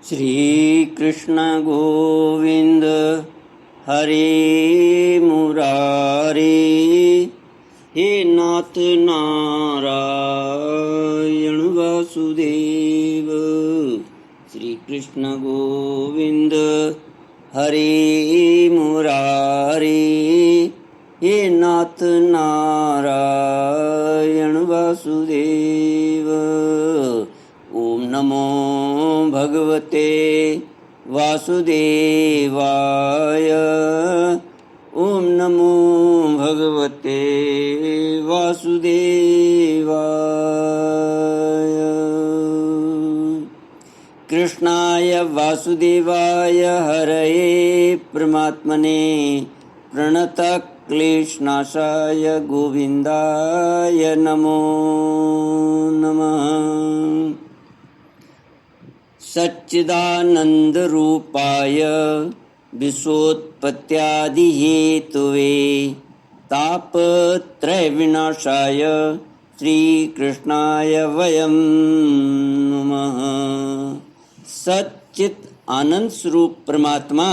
श्री कृष्ण गोविंद हरे मुरारे, हे नाथ नारायण वासुदेव। श्री कृष्ण गोविंद हरे मुरारे, हे नाथ नारायण वासुदेव। ओम नमो भगवते वासुदेवाय। ओम नमो भगवते वासुदेवाय। कृष्णाय वासुदेवाय हरये परमात्मने प्रणतक्लेशनाशाय गोविन्दाय नमो नमः। सच्चिदानन्दरूपाय विश्वोत्पत्त्यादिहेतवे तापत्रयविनाशाय श्रीकृष्णाय वयं नमः। सच्चित आनंद स्वरूप परमात्मा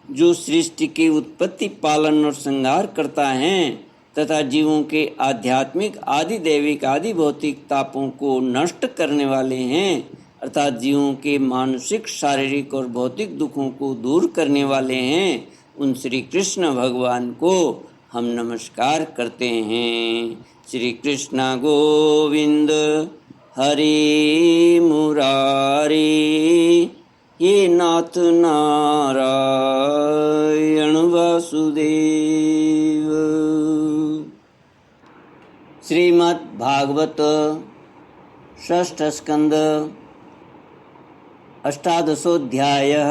जो सृष्टि की उत्पत्ति, पालन और संहार करता है तथा जीवों के आध्यात्मिक, आदि दैविक, आदि भौतिक तापों को नष्ट करने वाले हैं, अर्थात जीवों के मानसिक, शारीरिक और भौतिक दुखों को दूर करने वाले हैं, उन श्री कृष्ण भगवान को हम नमस्कार करते हैं। श्री कृष्ण गोविंद हरे मुरारे, हे नाथ नारायण वासुदेव। श्रीमद् भागवत षष्ठ स्कंद अष्टादशोऽध्यायः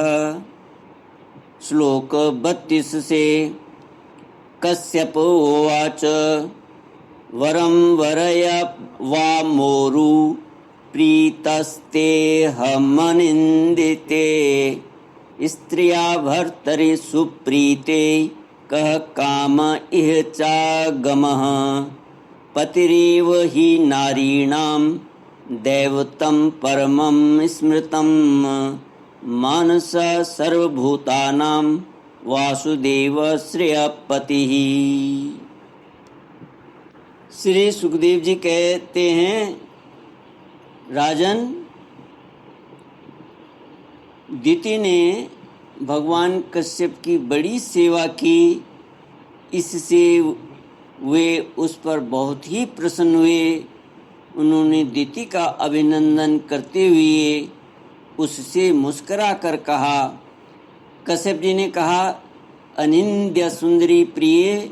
श्लोक 32 से। कश्यप उवाच वरं वरय वा मोरु प्रीतस्तेऽहमनिन्दिते स्त्रिया भर्तरि सुप्रीते कः काम इह चागमः पतिरेव हि नारीणां दैवतं परमं स्मृतं मानस सर्वभूतानां वासुदेव श्रेयःपतिः। श्री सुखदेव जी कहते हैं, राजन, दिति ने भगवान कश्यप की बड़ी सेवा की, इससे वे उस पर बहुत ही प्रसन्न हुए। उन्होंने दिति का अभिनंदन करते हुए उससे मुस्कुरा कर कहा। कश्यप जी ने कहा, अनिंद्य सुंदरी प्रिय,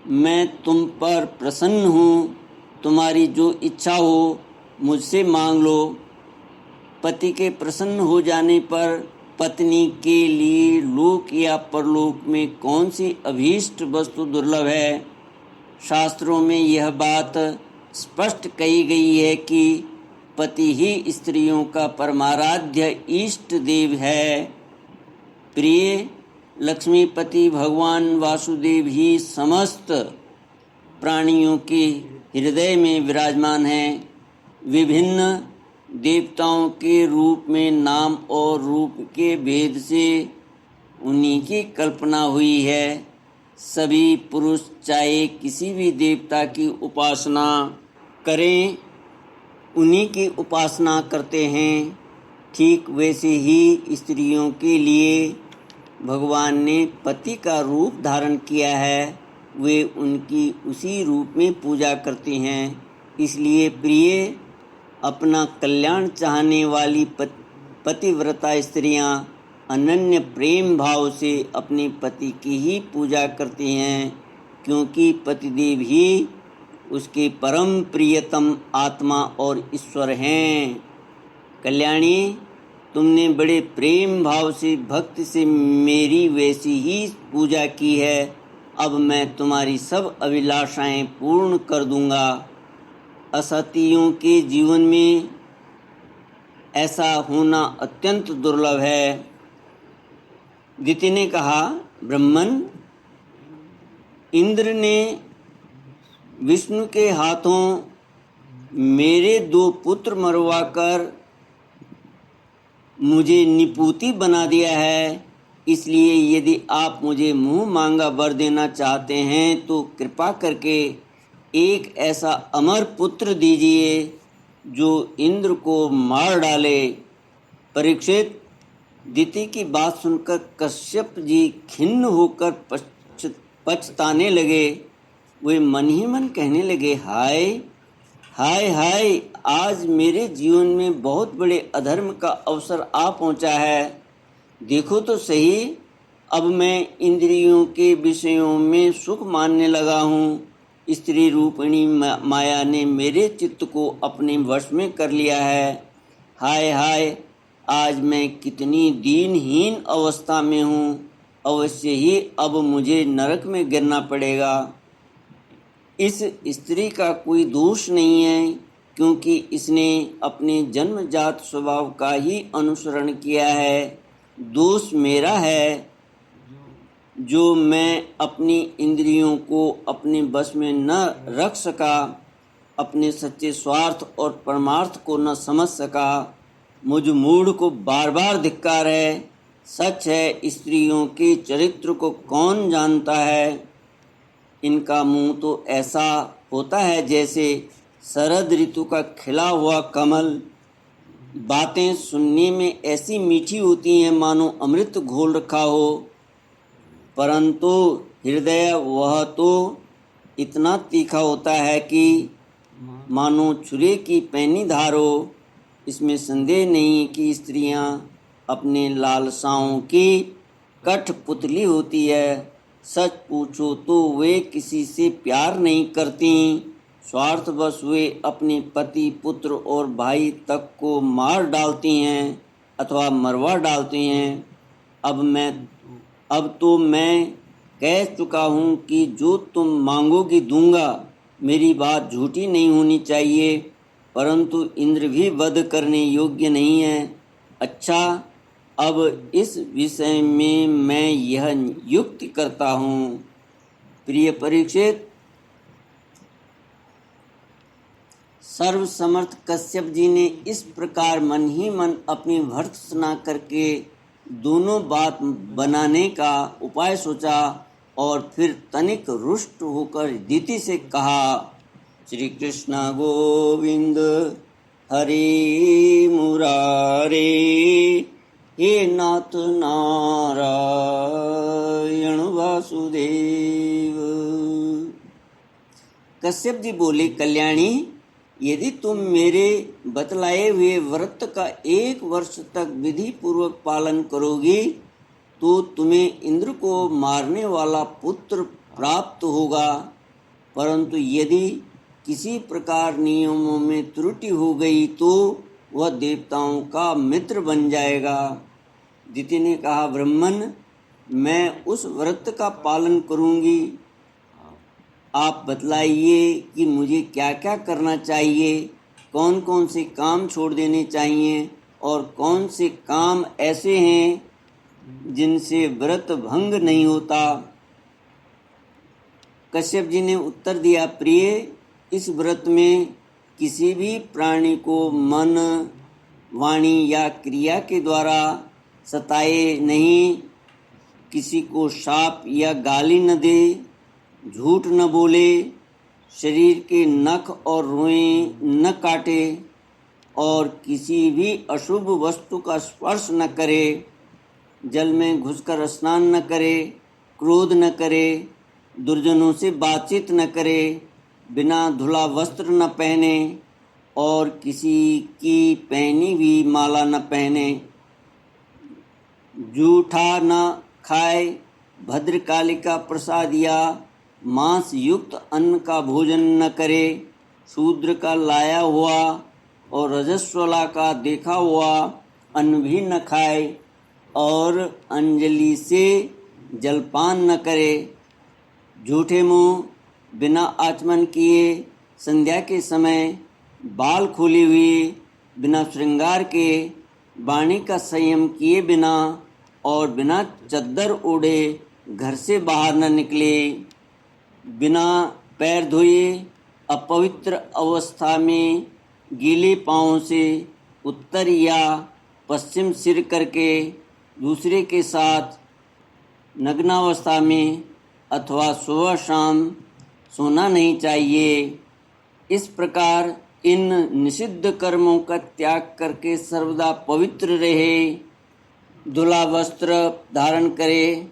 मैं तुम पर प्रसन्न हूँ। तुम्हारी जो इच्छा हो मुझसे मांग लो। पति के प्रसन्न हो जाने पर पत्नी के लिए लोक या परलोक में कौन सी अभीष्ट वस्तु दुर्लभ है। शास्त्रों में यह बात स्पष्ट कही गई है कि पति ही स्त्रियों का परमाराध्य इष्ट देव है। प्रिय, लक्ष्मीपति भगवान वासुदेव ही समस्त प्राणियों के हृदय में विराजमान हैं। विभिन्न देवताओं के रूप में नाम और रूप के भेद से उन्हीं की कल्पना हुई है। सभी पुरुष चाहे किसी भी देवता की उपासना करें, उन्हीं की उपासना करते हैं। ठीक वैसे ही स्त्रियों के लिए भगवान ने पति का रूप धारण किया है, वे उनकी उसी रूप में पूजा करती हैं। इसलिए प्रिय, अपना कल्याण चाहने वाली पतिव्रता स्त्रियां अनन्य प्रेम भाव से अपने पति की ही पूजा करती हैं, क्योंकि पतिदेव ही उसके परम प्रियतम आत्मा और ईश्वर हैं। कल्याणी, तुमने बड़े प्रेम भाव से भक्ति से मेरी वैसी ही पूजा की है। अब मैं तुम्हारी सब अभिलाषाएं पूर्ण कर दूंगा। असतियों के जीवन में ऐसा होना अत्यंत दुर्लभ है। दिति ने कहा, ब्रह्मन, इंद्र ने विष्णु के हाथों मेरे 2 पुत्र मरवाकर मुझे निपुति बना दिया है। इसलिए यदि आप मुझे मुँह मांगा वर देना चाहते हैं तो कृपा करके एक ऐसा अमर पुत्र दीजिए जो इंद्र को मार डाले। परीक्षित, दिति की बात सुनकर कश्यप जी खिन्न होकर पछताने लगे। वे मन ही मन कहने लगे, हाय हाय हाय, आज मेरे जीवन में बहुत बड़े अधर्म का अवसर आ पहुंचा है। देखो तो सही, अब मैं इंद्रियों के विषयों में सुख मानने लगा हूँ। स्त्री रूपिणी माया ने मेरे चित्त को अपने वश में कर लिया है। हाय हाय, आज मैं कितनी दीनहीन अवस्था में हूँ। अवश्य ही अब मुझे नरक में गिरना पड़ेगा। इस स्त्री का कोई दोष नहीं है, क्योंकि इसने अपने जन्मजात स्वभाव का ही अनुसरण किया है। दोष मेरा है जो मैं अपनी इंद्रियों को अपने बस में न रख सका, अपने सच्चे स्वार्थ और परमार्थ को न समझ सका। मुझ मूढ़ को बार बार धिक्कार है। सच है, स्त्रियों के चरित्र को कौन जानता है। इनका मुंह तो ऐसा होता है जैसे शरद ऋतु का खिला हुआ कमल। बातें सुनने में ऐसी मीठी होती हैं मानो अमृत घोल रखा हो, परंतु हृदय वह तो इतना तीखा होता है कि मानो छुरे की पैनी धार हो। इसमें संदेह नहीं कि स्त्रियां अपने लालसाओं की कठपुतली होती है। सच पूछो तो वे किसी से प्यार नहीं करती। स्वार्थवश वे अपने पति, पुत्र और भाई तक को मार डालती हैं अथवा मरवा डालती हैं। अब तो मैं कह चुका हूँ कि जो तुम मांगोगी दूंगा। मेरी बात झूठी नहीं होनी चाहिए, परंतु इंद्र भी वध करने योग्य नहीं है। अच्छा, अब इस विषय में मैं यह युक्ति करता हूँ। प्रिय परीक्षित, सर्वसमर्थ कश्यप जी ने इस प्रकार मन ही मन अपनी भर्त्सना करके दोनों बात बनाने का उपाय सोचा और फिर तनिक रुष्ट होकर दिति से कहा, श्री कृष्ण गोविंद हरि मुरारे, हे नाथ नारायण वासुदेव। कश्यप जी बोले, कल्याणी, यदि तुम मेरे बतलाए हुए व्रत का 1 वर्ष तक विधि पूर्वक पालन करोगी तो तुम्हें इंद्र को मारने वाला पुत्र प्राप्त होगा। परंतु यदि किसी प्रकार नियमों में त्रुटि हो गई तो वह देवताओं का मित्र बन जाएगा। दिति ने कहा, ब्राह्मण, मैं उस व्रत का पालन करूंगी। आप बतलाइए कि मुझे क्या क्या करना चाहिए, कौन कौन से काम छोड़ देने चाहिए और कौन से काम ऐसे हैं जिनसे व्रत भंग नहीं होता। कश्यप जी ने उत्तर दिया, प्रिय, इस व्रत में किसी भी प्राणी को मन, वाणी या क्रिया के द्वारा सताए नहीं, किसी को शाप या गाली न दे, झूठ न बोले, शरीर के नख और रोएं न काटे और किसी भी अशुभ वस्तु का स्पर्श न करे, जल में घुसकर स्नान न करे, क्रोध न करे, दुर्जनों से बातचीत न करे, बिना धुला वस्त्र न पहने और किसी की पहनी हुई माला न पहने, जूठा न खाए, भद्रकालिका प्रसाद या मांस युक्त अन्न का भोजन न करे, शूद्र का लाया हुआ और रजस्वला का देखा हुआ अन्न भी न खाए और अंजलि से जलपान न करे, झूठे मुँह, बिना आचमन किए, संध्या के समय बाल खोले हुए, बिना श्रृंगार के, वाणी का संयम किए बिना और बिना चद्दर ओढ़े घर से बाहर न निकले, बिना पैर धोए अपवित्र अवस्था में गीले पाँव से उत्तर या पश्चिम सिर करके दूसरे के साथ नग्नावस्था में अथवा सुबह शाम सोना नहीं चाहिए। इस प्रकार इन निषिद्ध कर्मों का त्याग करके सर्वदा पवित्र रहे, धुला वस्त्र धारण करे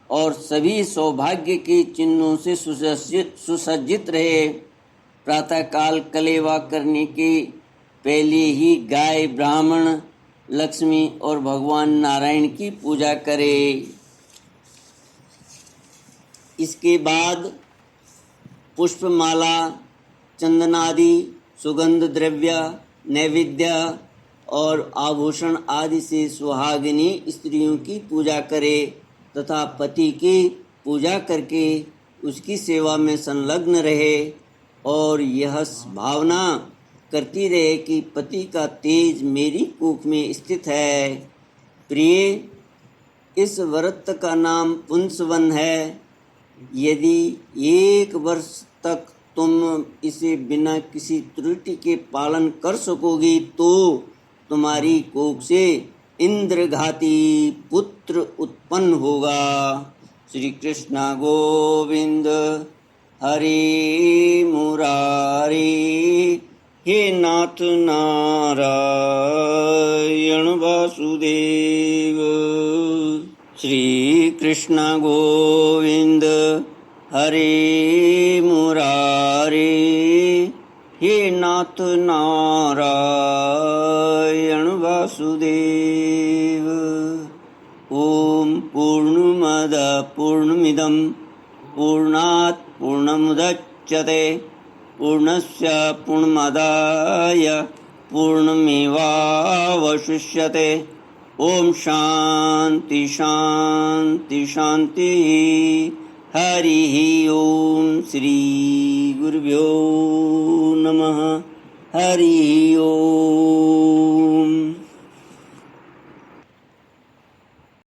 और सभी सौभाग्य के चिन्हों से सुसज्जित रहे। प्रातःकाल कलेवा करने के पहले ही गाय, ब्राह्मण, लक्ष्मी और भगवान नारायण की पूजा करे। इसके बाद पुष्पमाला, चंदनादि, सुगंध द्रव्य, नैवेद्य और आभूषण आदि से सुहागिनी स्त्रियों की पूजा करे तथा पति की पूजा करके उसकी सेवा में संलग्न रहे और यह भावना करती रहे कि पति का तेज मेरी कोख में स्थित है। प्रिय, इस व्रत का नाम पुंसवन है। यदि 1 वर्ष तक तुम इसे बिना किसी त्रुटि के पालन कर सकोगी तो तुम्हारी कोख से इंद्रघाती पुत्र उत्पन्न होगा। श्री कृष्ण गोविंद हरे मुरारी, हे नाथ नारायण वासुदेव। श्री कृष्ण गोविंद हरे मुरारी, हे नाथ नारायण वासुदेव। ओम पूर्णमद पूर्णमिदं पूर्णात् पूर्णमुदच्यते पूर्णस्य पूर्णमादाय पूर्णमेवावशिष्यते। ओम शांति शांति शांति। हरि ओम। श्री गुरुभ्यो नमः। हरि ओम।